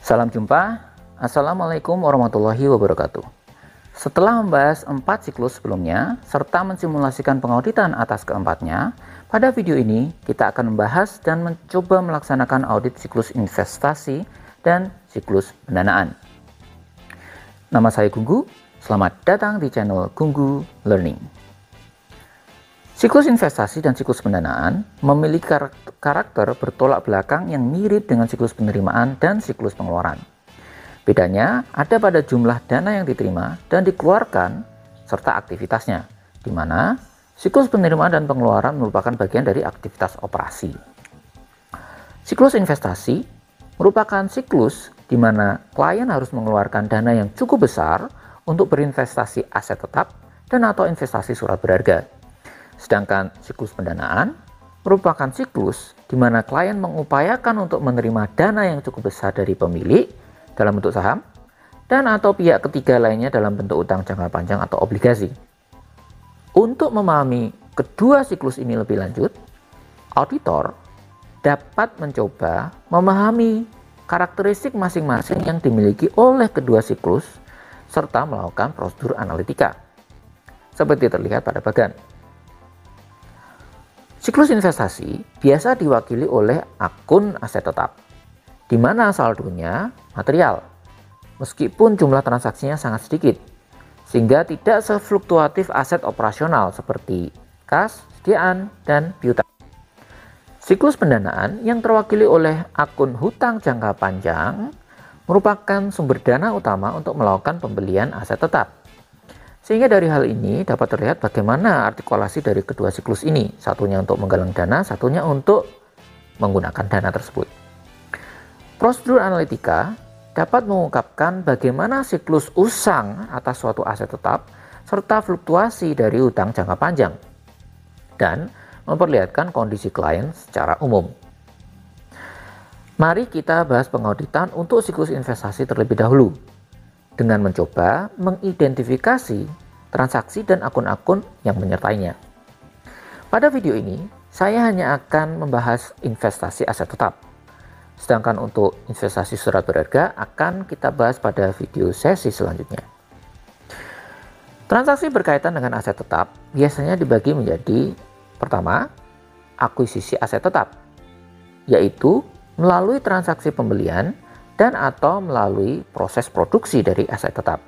Salam jumpa. Assalamualaikum warahmatullahi wabarakatuh. Setelah membahas 4 siklus sebelumnya, serta mensimulasikan pengauditan atas keempatnya, pada video ini kita akan membahas dan mencoba melaksanakan audit siklus investasi dan siklus pendanaan. Nama saya Gunggu, selamat datang di channel Gunggu Learning. Siklus investasi dan siklus pendanaan memiliki karakter bertolak belakang yang mirip dengan siklus penerimaan dan siklus pengeluaran. Bedanya ada pada jumlah dana yang diterima dan dikeluarkan serta aktivitasnya, di mana siklus penerimaan dan pengeluaran merupakan bagian dari aktivitas operasi. Siklus investasi merupakan siklus di mana klien harus mengeluarkan dana yang cukup besar untuk berinvestasi aset tetap dan atau investasi surat berharga. Sedangkan siklus pendanaan merupakan siklus di mana klien mengupayakan untuk menerima dana yang cukup besar dari pemilik dalam bentuk saham dan atau pihak ketiga lainnya dalam bentuk utang jangka panjang atau obligasi. Untuk memahami kedua siklus ini lebih lanjut, auditor dapat mencoba memahami karakteristik masing-masing yang dimiliki oleh kedua siklus serta melakukan prosedur analitika seperti terlihat pada bagan. Siklus investasi biasa diwakili oleh akun aset tetap, di mana saldonya material, meskipun jumlah transaksinya sangat sedikit, sehingga tidak sefluktuatif aset operasional seperti kas, sediaan, dan piutang. Siklus pendanaan yang terwakili oleh akun hutang jangka panjang merupakan sumber dana utama untuk melakukan pembelian aset tetap. Sehingga dari hal ini dapat terlihat bagaimana artikulasi dari kedua siklus ini. Satunya untuk menggalang dana, satunya untuk menggunakan dana tersebut. Prosedur analitika dapat mengungkapkan bagaimana siklus usang atas suatu aset tetap serta fluktuasi dari utang jangka panjang dan memperlihatkan kondisi klien secara umum. Mari kita bahas pengauditan untuk siklus investasi terlebih dahulu, dengan mencoba mengidentifikasi transaksi dan akun-akun yang menyertainya. Pada video ini, saya hanya akan membahas investasi aset tetap. Sedangkan untuk investasi surat berharga akan kita bahas pada video sesi selanjutnya. Transaksi berkaitan dengan aset tetap biasanya dibagi menjadi: pertama, akuisisi aset tetap, yaitu melalui transaksi pembelian dan atau melalui proses produksi dari aset tetap.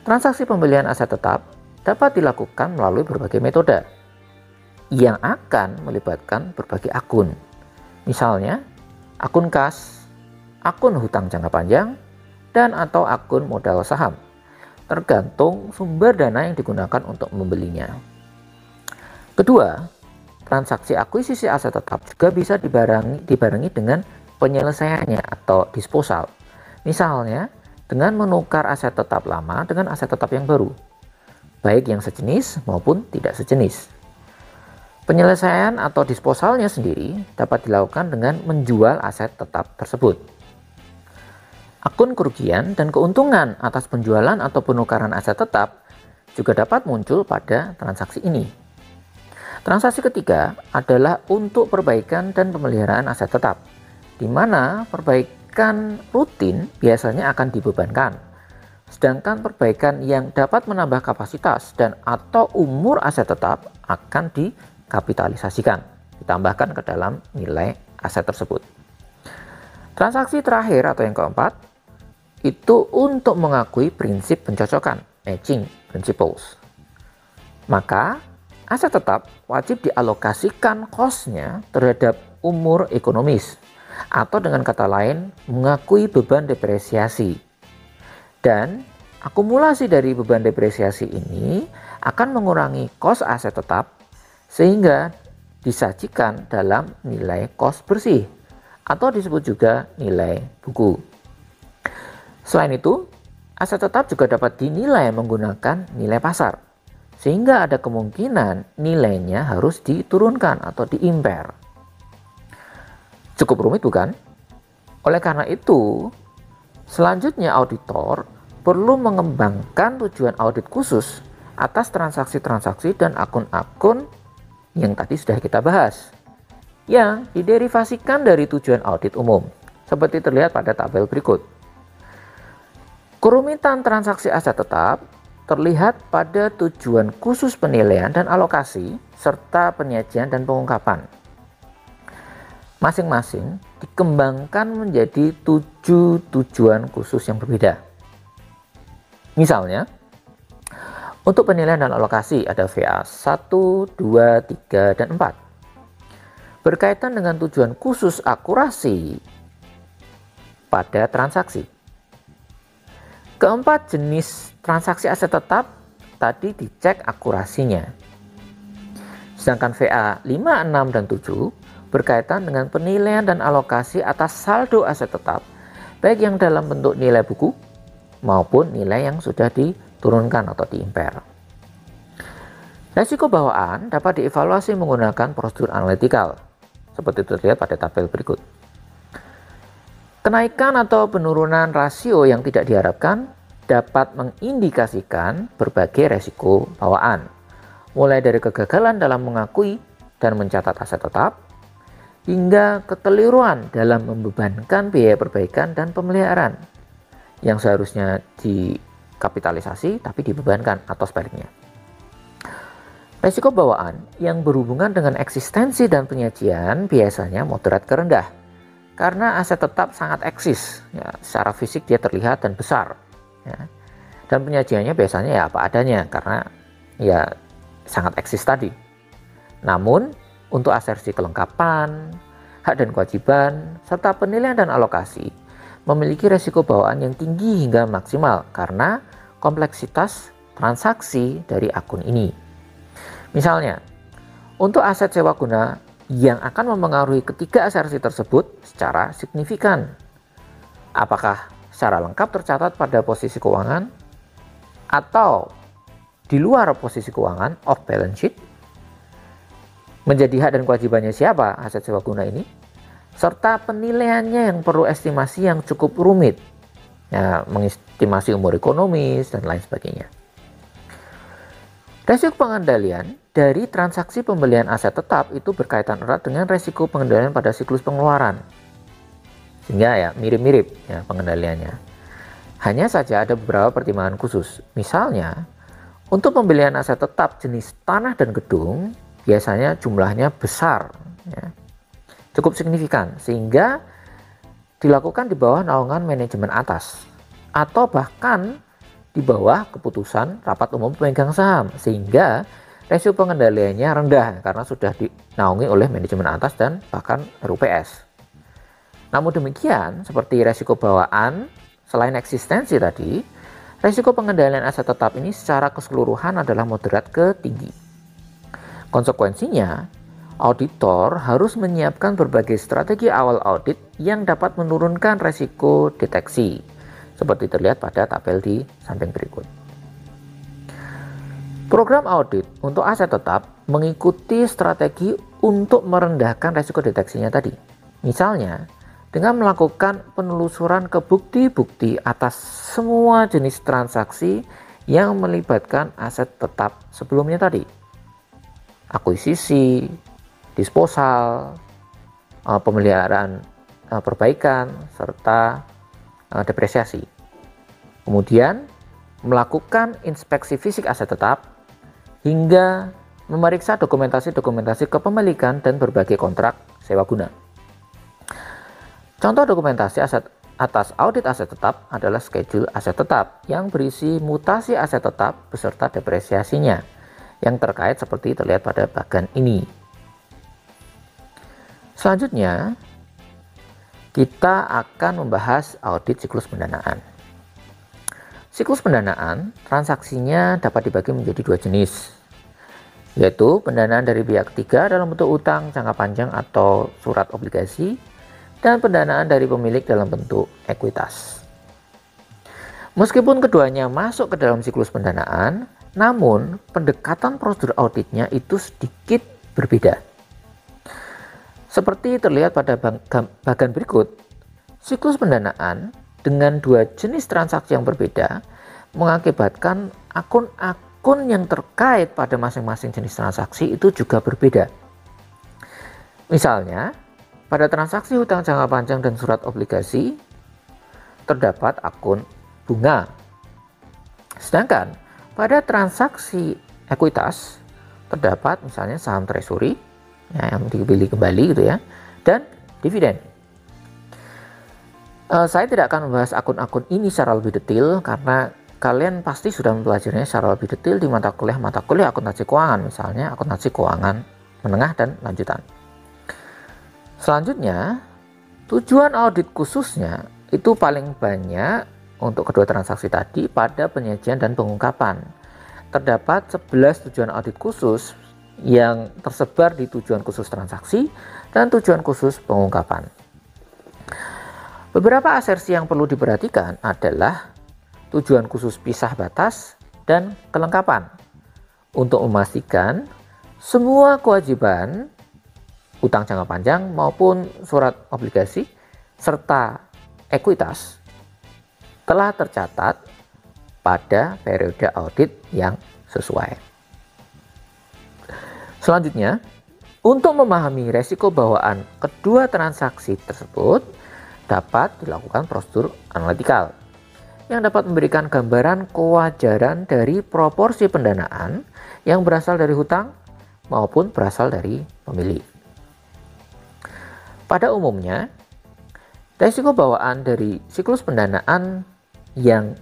Transaksi pembelian aset tetap dapat dilakukan melalui berbagai metode yang akan melibatkan berbagai akun. Misalnya, akun kas, akun hutang jangka panjang, dan atau akun modal saham, tergantung sumber dana yang digunakan untuk membelinya. Kedua, transaksi akuisisi aset tetap juga bisa dibarengi dengan penyelesaiannya atau disposal. Misalnya, dengan menukar aset tetap lama dengan aset tetap yang baru, baik yang sejenis maupun tidak sejenis. Penyelesaian atau disposalnya sendiri dapat dilakukan dengan menjual aset tetap tersebut. Akun kerugian dan keuntungan atas penjualan atau penukaran aset tetap juga dapat muncul pada transaksi ini. Transaksi ketiga adalah untuk perbaikan dan pemeliharaan aset tetap, di mana perbaikan rutin biasanya akan dibebankan, sedangkan perbaikan yang dapat menambah kapasitas dan atau umur aset tetap akan dikapitalisasikan, ditambahkan ke dalam nilai aset tersebut. Transaksi terakhir atau yang keempat, itu untuk mengakui prinsip pencocokan, matching principles. Maka, aset tetap wajib dialokasikan cost-nya terhadap umur ekonomis, atau dengan kata lain mengakui beban depresiasi. Dan akumulasi dari beban depresiasi ini akan mengurangi kos aset tetap sehingga disajikan dalam nilai kos bersih atau disebut juga nilai buku. Selain itu, aset tetap juga dapat dinilai menggunakan nilai pasar, sehingga ada kemungkinan nilainya harus diturunkan atau diimpair. Cukup rumit bukan? Oleh karena itu, selanjutnya auditor perlu mengembangkan tujuan audit khusus atas transaksi-transaksi dan akun-akun yang tadi sudah kita bahas, yang diderivasikan dari tujuan audit umum. seperti terlihat pada tabel berikut. Kerumitan transaksi aset tetap terlihat pada tujuan khusus penilaian dan alokasi, serta penyajian dan pengungkapan. Masing-masing dikembangkan menjadi 7 tujuan khusus yang berbeda. Misalnya, untuk penilaian dan alokasi ada VA 1, 2, 3, dan 4. Berkaitan dengan tujuan khusus akurasi pada transaksi. Keempat jenis transaksi aset tetap tadi dicek akurasinya. Sedangkan VA 5, 6, dan 7 berkaitan dengan penilaian dan alokasi atas saldo aset tetap, baik yang dalam bentuk nilai buku maupun nilai yang sudah diturunkan atau diimpair. Resiko bawaan dapat dievaluasi menggunakan prosedur analitikal, seperti terlihat pada tabel berikut. Kenaikan atau penurunan rasio yang tidak diharapkan dapat mengindikasikan berbagai resiko bawaan, mulai dari kegagalan dalam mengakui dan mencatat aset tetap, hingga kekeliruan dalam membebankan biaya perbaikan dan pemeliharaan, yang seharusnya dikapitalisasi tapi dibebankan atau sebaliknya. Resiko bawaan yang berhubungan dengan eksistensi dan penyajian biasanya moderat ke rendah, karena aset tetap sangat eksis, ya, secara fisik dia terlihat dan besar, ya. Dan penyajiannya biasanya ya apa adanya karena ya sangat eksis tadi. Namun untuk asersi kelengkapan, hak dan kewajiban, serta penilaian dan alokasi memiliki resiko bawaan yang tinggi hingga maksimal karena kompleksitas transaksi dari akun ini. Misalnya, untuk aset sewa guna yang akan mempengaruhi ketiga asersi tersebut secara signifikan. Apakah secara lengkap tercatat pada posisi keuangan atau di luar posisi keuangan off balance sheet? Menjadi hak dan kewajibannya siapa aset sewa guna ini? Serta penilaiannya yang perlu estimasi yang cukup rumit, ya, mengestimasi umur ekonomis dan lain sebagainya. Resiko pengendalian dari transaksi pembelian aset tetap itu berkaitan erat dengan resiko pengendalian pada siklus pengeluaran. Sehingga ya mirip-mirip ya pengendaliannya. Hanya saja ada beberapa pertimbangan khusus. Misalnya, untuk pembelian aset tetap jenis tanah dan gedung, biasanya jumlahnya besar, ya, cukup signifikan, sehingga dilakukan di bawah naungan manajemen atas, atau bahkan di bawah keputusan rapat umum pemegang saham, sehingga resiko pengendaliannya rendah karena sudah dinaungi oleh manajemen atas dan bahkan RUPS. Namun demikian, seperti resiko bawaan, selain eksistensi tadi, resiko pengendalian aset tetap ini secara keseluruhan adalah moderat ke tinggi. Konsekuensinya, auditor harus menyiapkan berbagai strategi awal audit yang dapat menurunkan resiko deteksi, seperti terlihat pada tabel di samping berikut. Program audit untuk aset tetap mengikuti strategi untuk merendahkan resiko deteksinya tadi. Misalnya, dengan melakukan penelusuran ke bukti-bukti atas semua jenis transaksi yang melibatkan aset tetap sebelumnya tadi. Akuisisi, disposal, pemeliharaan perbaikan, serta depresiasi. Kemudian melakukan inspeksi fisik aset tetap hingga memeriksa dokumentasi-dokumentasi kepemilikan dan berbagai kontrak sewa guna. Contoh dokumentasi atas audit aset tetap adalah schedule aset tetap yang berisi mutasi aset tetap beserta depresiasinya yang terkait seperti terlihat pada bagian ini. Selanjutnya, kita akan membahas audit siklus pendanaan. Siklus pendanaan, transaksinya dapat dibagi menjadi dua jenis, yaitu pendanaan dari pihak ketiga dalam bentuk utang jangka panjang atau surat obligasi, dan pendanaan dari pemilik dalam bentuk ekuitas. Meskipun keduanya masuk ke dalam siklus pendanaan, namun pendekatan prosedur auditnya itu sedikit berbeda. Seperti terlihat pada bagian berikut, siklus pendanaan dengan dua jenis transaksi yang berbeda mengakibatkan akun-akun yang terkait pada masing-masing jenis transaksi itu juga berbeda. Misalnya, pada transaksi hutang jangka panjang dan surat obligasi terdapat akun bunga. Sedangkan pada transaksi ekuitas terdapat misalnya saham treasury ya, yang dibeli kembali gitu ya, dan dividen. Saya tidak akan membahas akun-akun ini secara lebih detail karena kalian pasti sudah mempelajarinya secara lebih detail di mata kuliah akuntansi keuangan, misalnya akuntansi keuangan menengah dan lanjutan. Selanjutnya, tujuan audit khususnya itu paling banyak untuk kedua transaksi tadi pada penyajian dan pengungkapan. Terdapat 11 tujuan audit khusus yang tersebar di tujuan khusus transaksi dan tujuan khusus pengungkapan. Beberapa asersi yang perlu diperhatikan adalah tujuan khusus pisah batas dan kelengkapan untuk memastikan semua kewajiban utang jangka panjang maupun surat obligasi serta ekuitas telah tercatat pada periode audit yang sesuai. Selanjutnya, untuk memahami resiko bawaan kedua transaksi tersebut dapat dilakukan prosedur analitikal yang dapat memberikan gambaran kewajaran dari proporsi pendanaan yang berasal dari hutang maupun berasal dari pemilik. Pada umumnya, resiko bawaan dari siklus pendanaan yang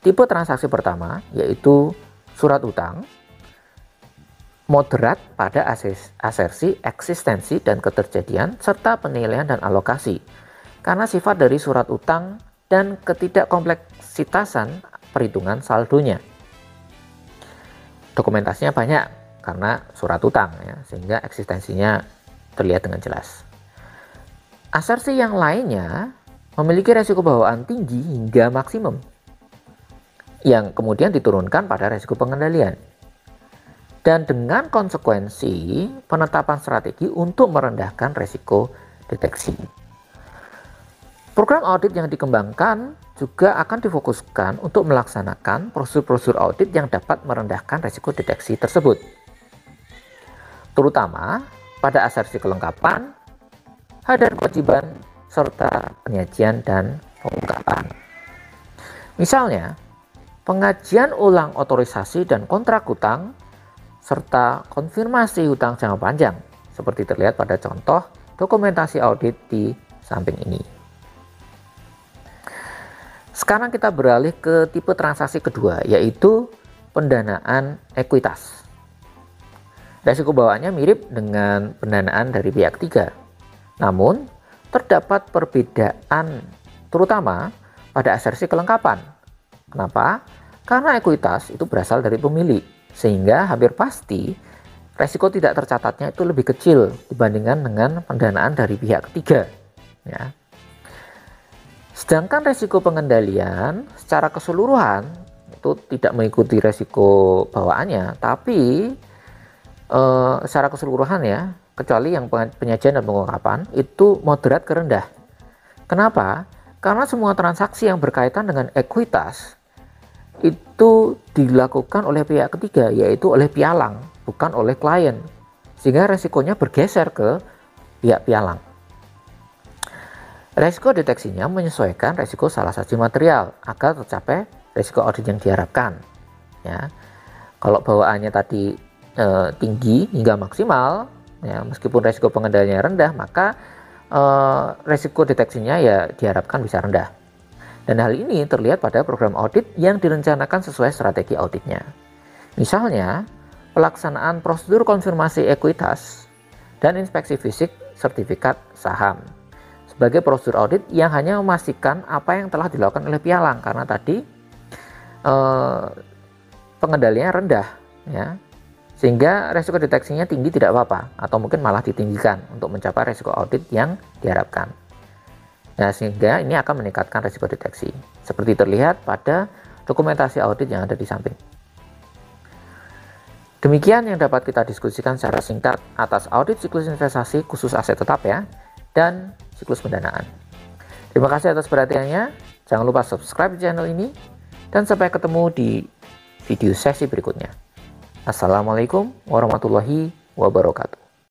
tipe transaksi pertama yaitu surat utang moderat pada asersi, eksistensi, dan keterjadian serta penilaian dan alokasi karena sifat dari surat utang dan ketidakkompleksitasan perhitungan saldonya. Dokumentasinya banyak karena surat utang ya, sehingga eksistensinya terlihat dengan jelas. Asersi yang lainnya memiliki resiko bawaan tinggi hingga maksimum yang kemudian diturunkan pada resiko pengendalian dan dengan konsekuensi penetapan strategi untuk merendahkan resiko deteksi. Program audit yang dikembangkan juga akan difokuskan untuk melaksanakan prosedur-prosedur audit yang dapat merendahkan resiko deteksi tersebut, terutama pada asersi kelengkapan, dan kewajiban, serta penyajian dan pengungkapan. Misalnya, pengajian ulang otorisasi dan kontrak hutang, serta konfirmasi hutang jangka panjang, seperti terlihat pada contoh dokumentasi audit di samping ini. Sekarang kita beralih ke tipe transaksi kedua, yaitu pendanaan ekuitas. Resiko bawaannya mirip dengan pendanaan dari pihak ketiga. Namun, terdapat perbedaan terutama pada asersi kelengkapan. Kenapa? Karena ekuitas itu berasal dari pemilik, sehingga hampir pasti resiko tidak tercatatnya itu lebih kecil dibandingkan dengan pendanaan dari pihak ketiga. Ya. Sedangkan resiko pengendalian secara keseluruhan itu tidak mengikuti resiko bawaannya, tapi secara keseluruhan ya, kecuali yang penyajian dan pengungkapan itu moderat ke rendah. Kenapa? Karena semua transaksi yang berkaitan dengan ekuitas itu dilakukan oleh pihak ketiga, yaitu oleh pialang, bukan oleh klien, sehingga resikonya bergeser ke pihak pialang. Resiko deteksinya menyesuaikan resiko salah saji material agar tercapai resiko audit yang diharapkan. Ya, kalau bawaannya tadi tinggi hingga maksimal, ya, meskipun resiko pengendaliannya rendah, maka resiko deteksinya ya diharapkan bisa rendah. Dan hal ini terlihat pada program audit yang direncanakan sesuai strategi auditnya. Misalnya, pelaksanaan prosedur konfirmasi ekuitas dan inspeksi fisik sertifikat saham sebagai prosedur audit yang hanya memastikan apa yang telah dilakukan oleh pialang, karena tadi pengendaliannya rendah ya, sehingga resiko deteksinya tinggi tidak apa-apa atau mungkin malah ditinggikan untuk mencapai resiko audit yang diharapkan. Nah, sehingga ini akan meningkatkan resiko deteksi seperti terlihat pada dokumentasi audit yang ada di samping. Demikian yang dapat kita diskusikan secara singkat atas audit siklus investasi khusus aset tetap ya, dan siklus pendanaan. Terima kasih atas perhatiannya. Jangan lupa subscribe channel ini dan sampai ketemu di video sesi berikutnya. Assalamualaikum warahmatullahi wabarakatuh.